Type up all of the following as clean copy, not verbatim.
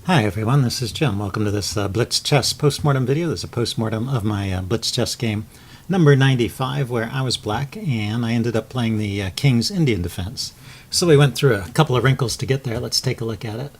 Hi everyone, this is Jim. Welcome to this Blitz chess postmortem video. This is a postmortem of my Blitz chess game number 95, where I was black and I ended up playing the King's Indian defense. So we went through a couple of wrinkles to get there. Let's take a look at it.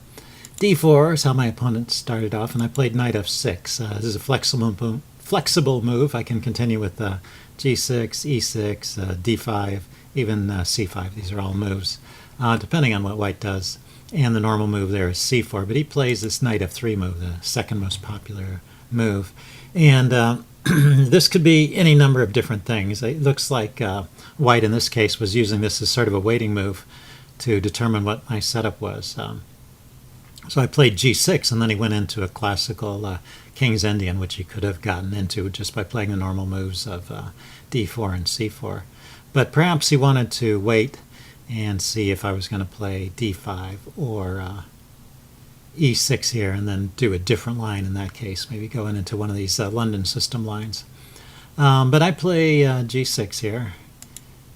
D4 is how my opponent started off, and I played knight f6. This is a flexible move. I can continue with G6, E6, D5, even C5. These are all moves, depending on what white does. And the normal move there is c4, but he plays this knight f3 move, the second most popular move. And this could be any number of different things. It looks like white in this case was using this as sort of a waiting move to determine what my setup was. So I played g6, and then he went into a classical King's Indian, which he could have gotten into just by playing the normal moves of d4 and c4. But perhaps he wanted to wait and see if I was going to play d5 or e6 here, and then do a different line in that case, maybe going into one of these London system lines. But I play g6 here,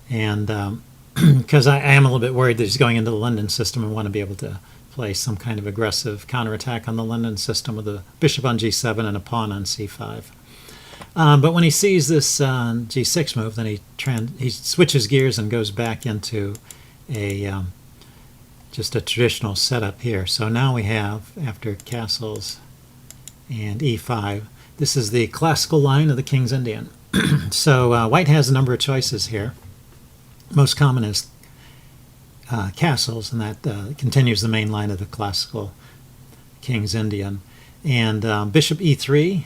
and because I am a little bit worried that he's going into the London system and want to be able to play some kind of aggressive counterattack on the London system with a bishop on g7 and a pawn on c5. But when he sees this g6 move, then he switches gears and goes back into just a traditional setup here. So now we have, after castles and e5, this is the classical line of the King's Indian. So white has a number of choices here. Most common is castles, and that continues the main line of the classical King's Indian. And bishop e3,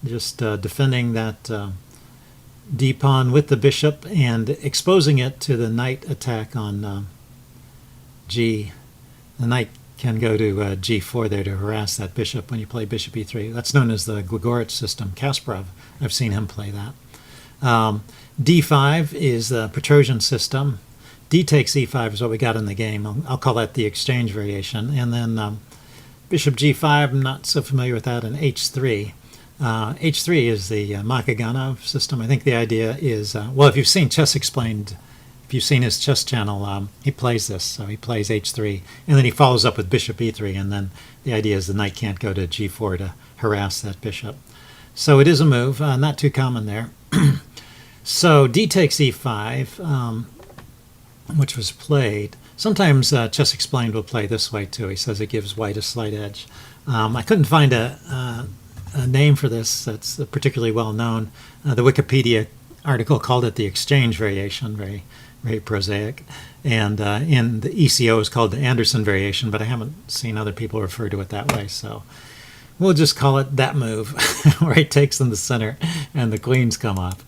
just defending that d-pawn with the bishop and exposing it to the knight attack on g. The knight can go to g4 there to harass that bishop when you play bishop e3. That's known as the Gligorich system. Kasparov, I've seen him play that. d5 is the Petrosian system. D takes e5 is what we got in the game. I'll call that the exchange variation. And then bishop g5, I'm not so familiar with that, and h3. H3 is the Makaganov system. I think the idea is, well, if you've seen Chess Explained, if you've seen his chess channel, he plays this. So he plays h3, and then he follows up with bishop e3, and then the idea is the knight can't go to g4 to harass that bishop. So it is a move, not too common there. So d takes e5, which was played. Sometimes Chess Explained will play this way too. He says it gives white a slight edge. I couldn't find a name for this that's particularly well known. The Wikipedia article called it the exchange variation, very, very prosaic. And in the ECO is called the Anderson variation, but I haven't seen other people refer to it that way. So we'll just call it that move, where he takes in the center and the queens come off,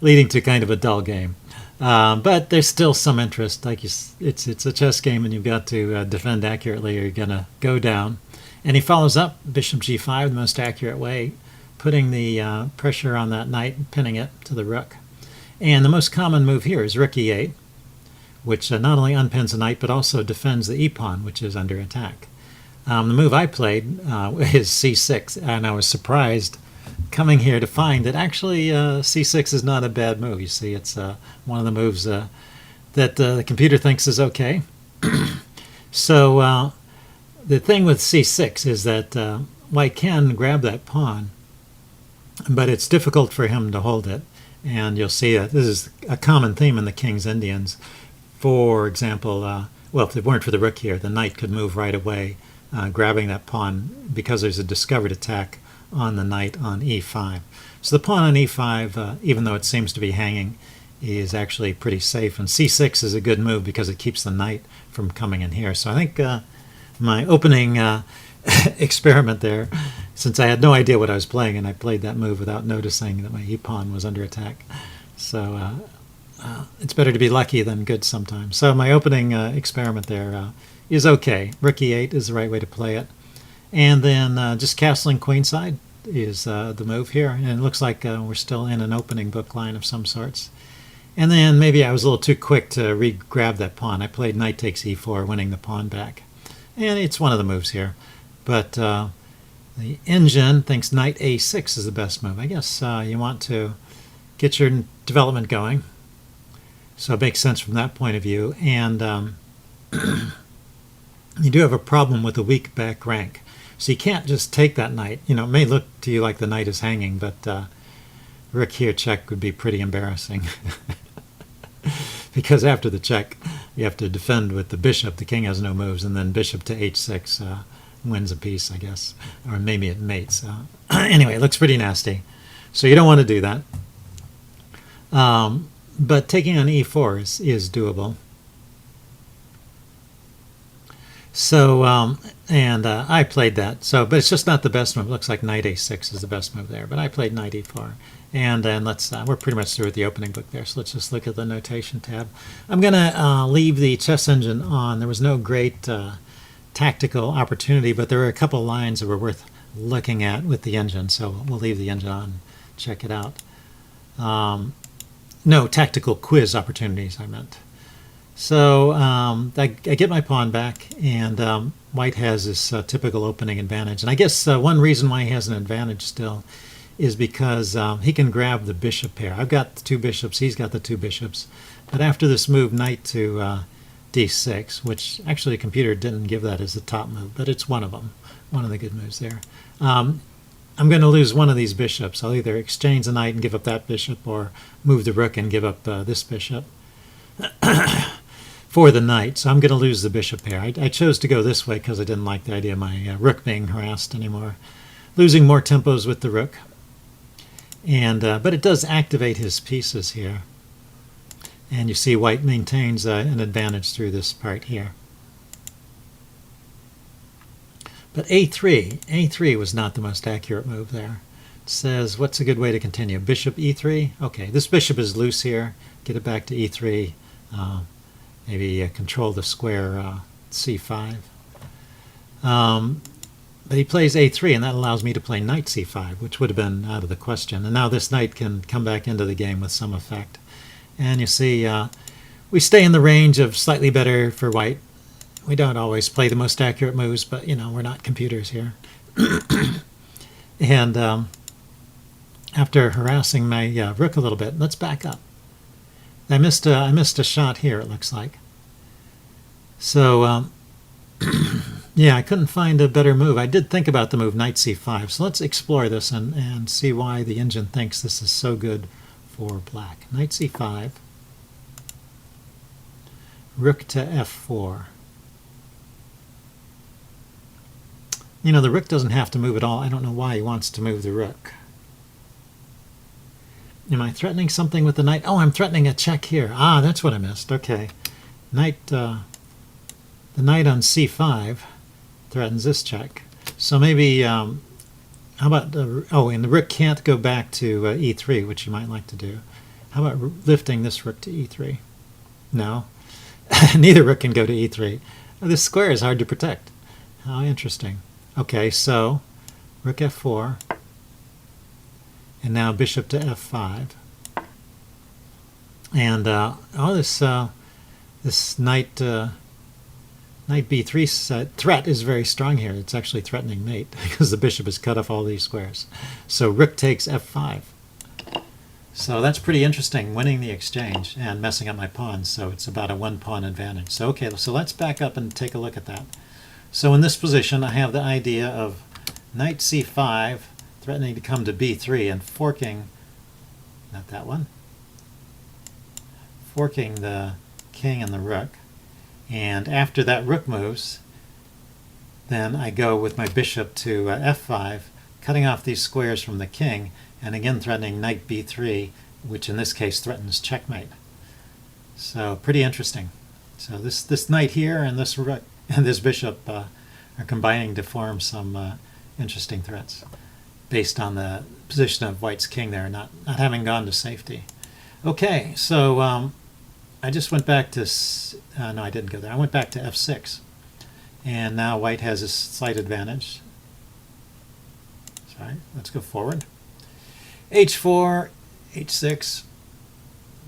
leading to kind of a dull game. But there's still some interest. Like it's a chess game, and you've got to defend accurately or you're going to go down. And he follows up bishop g5 the most accurate way, putting the pressure on that knight and pinning it to the rook. And the most common move here is rook e8, which not only unpins the knight but also defends the e-pawn, which is under attack. The move I played is c6, and I was surprised coming here to find that actually c6 is not a bad move. You see, it's one of the moves that the computer thinks is okay. So the thing with c6 is that white can grab that pawn, but it's difficult for him to hold it. And you'll see that this is a common theme in the King's Indians. For example, well, if it weren't for the rook here, the knight could move right away, grabbing that pawn, because there's a discovered attack on the knight on e5. So the pawn on e5, even though it seems to be hanging, is actually pretty safe. And c6 is a good move because it keeps the knight from coming in here. So I think my opening experiment there, since I had no idea what I was playing, and I played that move without noticing that my e-pawn was under attack. So it's better to be lucky than good sometimes. So my opening experiment there is okay. Rook e8 is the right way to play it. And then just castling queenside is the move here. And it looks like we're still in an opening book line of some sorts. And then maybe I was a little too quick to re-grab that pawn. I played knight takes e4, winning the pawn back. And it's one of the moves here. But the engine thinks knight a6 is the best move. I guess you want to get your development going. So it makes sense from that point of view. And you do have a problem with a weak back rank. So you can't just take that knight. You know, it may look to you like the knight is hanging, but rook here check would be pretty embarrassing. Because after the check, you have to defend with the bishop. The king has no moves, and then bishop to h6 wins a piece, I guess. Or maybe it mates. Anyway, it looks pretty nasty. So you don't want to do that. But taking on e4 is doable. So, I played that. So, but it's just not the best move. It looks like knight a6 is the best move there. But I played knight e4. And then we're pretty much through with the opening book there. So let's just look at the notation tab. I'm going to leave the chess engine on. There was no great tactical opportunity, but there were a couple lines that were worth looking at with the engine. So we'll leave the engine on. Check it out. No, tactical quiz opportunities, I meant. So I get my pawn back, and white has this typical opening advantage. And I guess one reason why he has an advantage still is because he can grab the bishop pair. I've got the two bishops, he's got the two bishops. But after this move, knight to d6, which actually the computer didn't give that as the top move, but it's one of them, one of the good moves there. I'm going to lose one of these bishops. I'll either exchange the knight and give up that bishop, or move the rook and give up this bishop for the knight. So I'm going to lose the bishop pair. I chose to go this way because I didn't like the idea of my rook being harassed anymore. Losing more tempos with the rook. And but it does activate his pieces here. And you see white maintains an advantage through this part here. But a3 was not the most accurate move there. It says, what's a good way to continue? Bishop e3? Okay, this bishop is loose here. Get it back to e3. Maybe control the square c5. But he plays a3, and that allows me to play knight c5, which would have been out of the question. And now this knight can come back into the game with some effect. And you see, we stay in the range of slightly better for white. We don't always play the most accurate moves, but, you know, we're not computers here. And after harassing my rook a little bit, let's back up. I missed a shot here, it looks like. So, yeah, I couldn't find a better move. I did think about the move knight c5, so let's explore this and see why the engine thinks this is so good for black. Knight c5, rook to f4. You know, the rook doesn't have to move at all. I don't know why he wants to move the rook. Am I threatening something with the knight? Oh, I'm threatening a check here. Ah, that's what I missed. Okay. Knight, the knight on c5 threatens this check. So maybe, how about, oh, and the rook can't go back to e3, which you might like to do. How about lifting this rook to e3? No. Neither rook can go to e3. This square is hard to protect. How interesting. Okay, so rook f4. And now bishop to f5. And this knight knight b3 threat is very strong here. It's actually threatening mate because the bishop has cut off all these squares. So rook takes f5. So that's pretty interesting, winning the exchange and messing up my pawns. So it's about a one-pawn advantage. So okay, so let's back up and take a look at that. So in this position, I have the idea of knight c5 threatening to come to b3 and forking, not that one, forking the king and the rook. And after that rook moves, then I go with my bishop to f5, cutting off these squares from the king, and again threatening knight b3, which in this case threatens checkmate. So pretty interesting. So this knight here and this rook and this bishop are combining to form some interesting threats based on the position of white's king there, not having gone to safety. Okay, so I just went back to, no, I didn't go there. I went back to f6. And now white has a slight advantage. Sorry, let's go forward. h4, h6,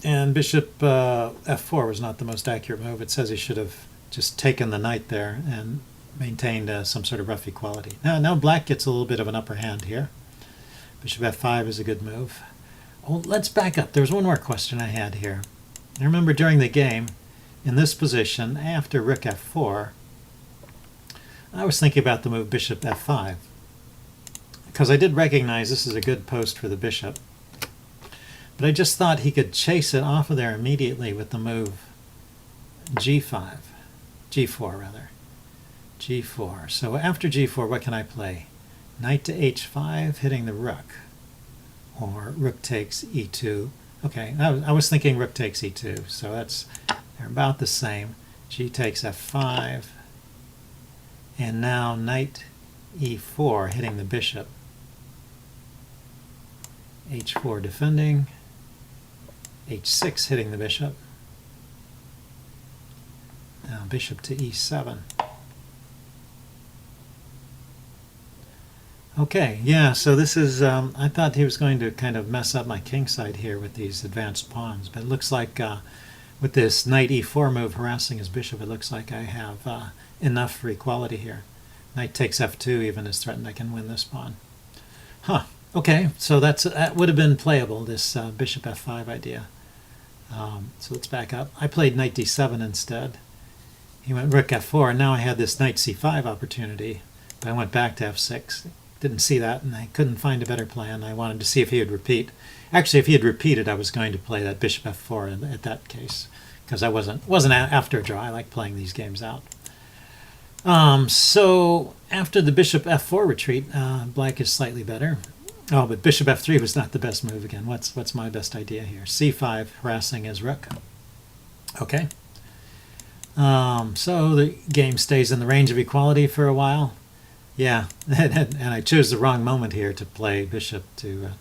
and bishop f4 was not the most accurate move. It says he should have just taken the knight there and maintained some sort of rough equality. Now black gets a little bit of an upper hand here. Bishop f5 is a good move. Oh, let's back up. There's one more question I had here. I remember during the game, in this position, after rook f4, I was thinking about the move bishop f5, because I did recognize this is a good post for the bishop. But I just thought he could chase it off of there immediately with the move g5, g4 rather, g4. So after g4, what can I play? Knight to h5, hitting the rook, or rook takes e2. Okay, I was thinking rook takes e2, so they're about the same. G takes f5, and now knight e4, hitting the bishop. h4 defending, h6 hitting the bishop. Now bishop to e7. Okay, yeah, so this is, I thought he was going to kind of mess up my king side here with these advanced pawns, but it looks like with this knight e4 move harassing his bishop, it looks like I have enough for equality here. Knight takes f2 even is threatened. I can win this pawn. Huh, okay, so that would have been playable, this bishop f5 idea. So let's back up. I played knight d7 instead. He went rook f4, and now I had this knight c5 opportunity, but I went back to f6. Didn't see that, and I couldn't find a better plan. I wanted to see if he would repeat. Actually, if he had repeated, I was going to play that bishop f4 at that case, because I wasn't after a draw. I like playing these games out. So after the bishop f4 retreat, black is slightly better. Oh, but bishop f3 was not the best move again. What's my best idea here? c5, harassing his rook. Okay. So the game stays in the range of equality for a while. Yeah, and I chose the wrong moment here to play bishop to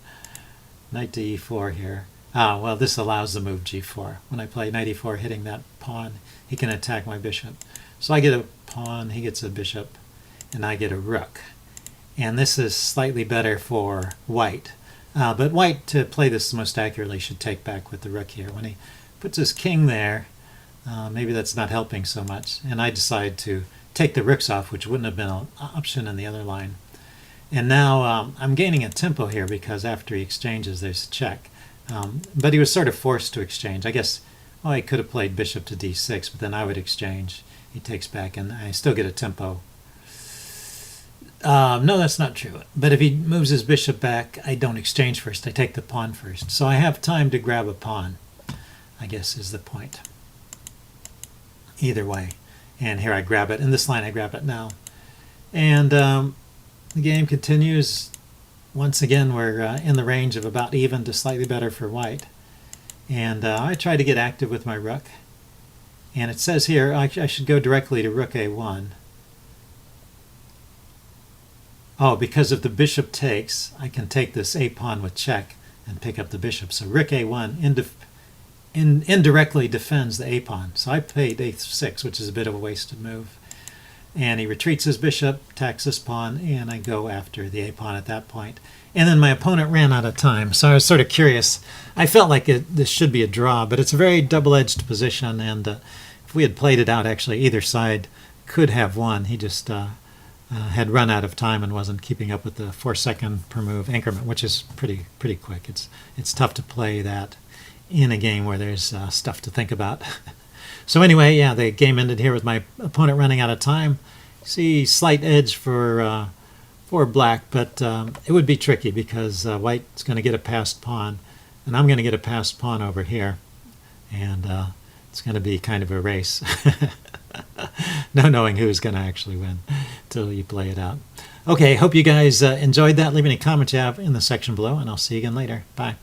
knight to e4 here. Well, this allows the move g4. When I play knight e4 hitting that pawn, he can attack my bishop. So I get a pawn, he gets a bishop, and I get a rook. And this is slightly better for white. But white, to play this most accurately, should take back with the rook here. When he puts his king there, maybe that's not helping so much. And I decide to take the rooks off, which wouldn't have been an option in the other line. And now I'm gaining a tempo here because after he exchanges, there's a check. But he was sort of forced to exchange. I guess, well, he could have played bishop to d6, but then I would exchange. He takes back, and I still get a tempo. No, that's not true. But if he moves his bishop back, I don't exchange first. I take the pawn first. So I have time to grab a pawn, I guess is the point. Either way. And here I grab it. In this line, I grab it now. And the game continues. Once again, we're in the range of about even to slightly better for white. And I try to get active with my rook. And it says here I should go directly to rook a1. Oh, because if the bishop takes, I can take this a pawn with check and pick up the bishop. So rook a1 indirectly defends the a pawn. So I played a6, which is a bit of a wasted move. And he retreats his bishop, attacks this pawn, and I go after the a pawn at that point. And then my opponent ran out of time, so I was sort of curious. I felt like this should be a draw, but it's a very double-edged position, and if we had played it out, actually, either side could have won. He just had run out of time and wasn't keeping up with the 4-second per move increment, which is pretty quick. It's tough to play that in a game where there's stuff to think about. So anyway, yeah, the game ended here with my opponent running out of time. See, slight edge for black, but it would be tricky because white's going to get a passed pawn, and I'm going to get a passed pawn over here, and it's going to be kind of a race. No knowing who's going to actually win till you play it out. Okay, hope you guys enjoyed that. Leave any comments you have in the section below, and I'll see you again later. Bye.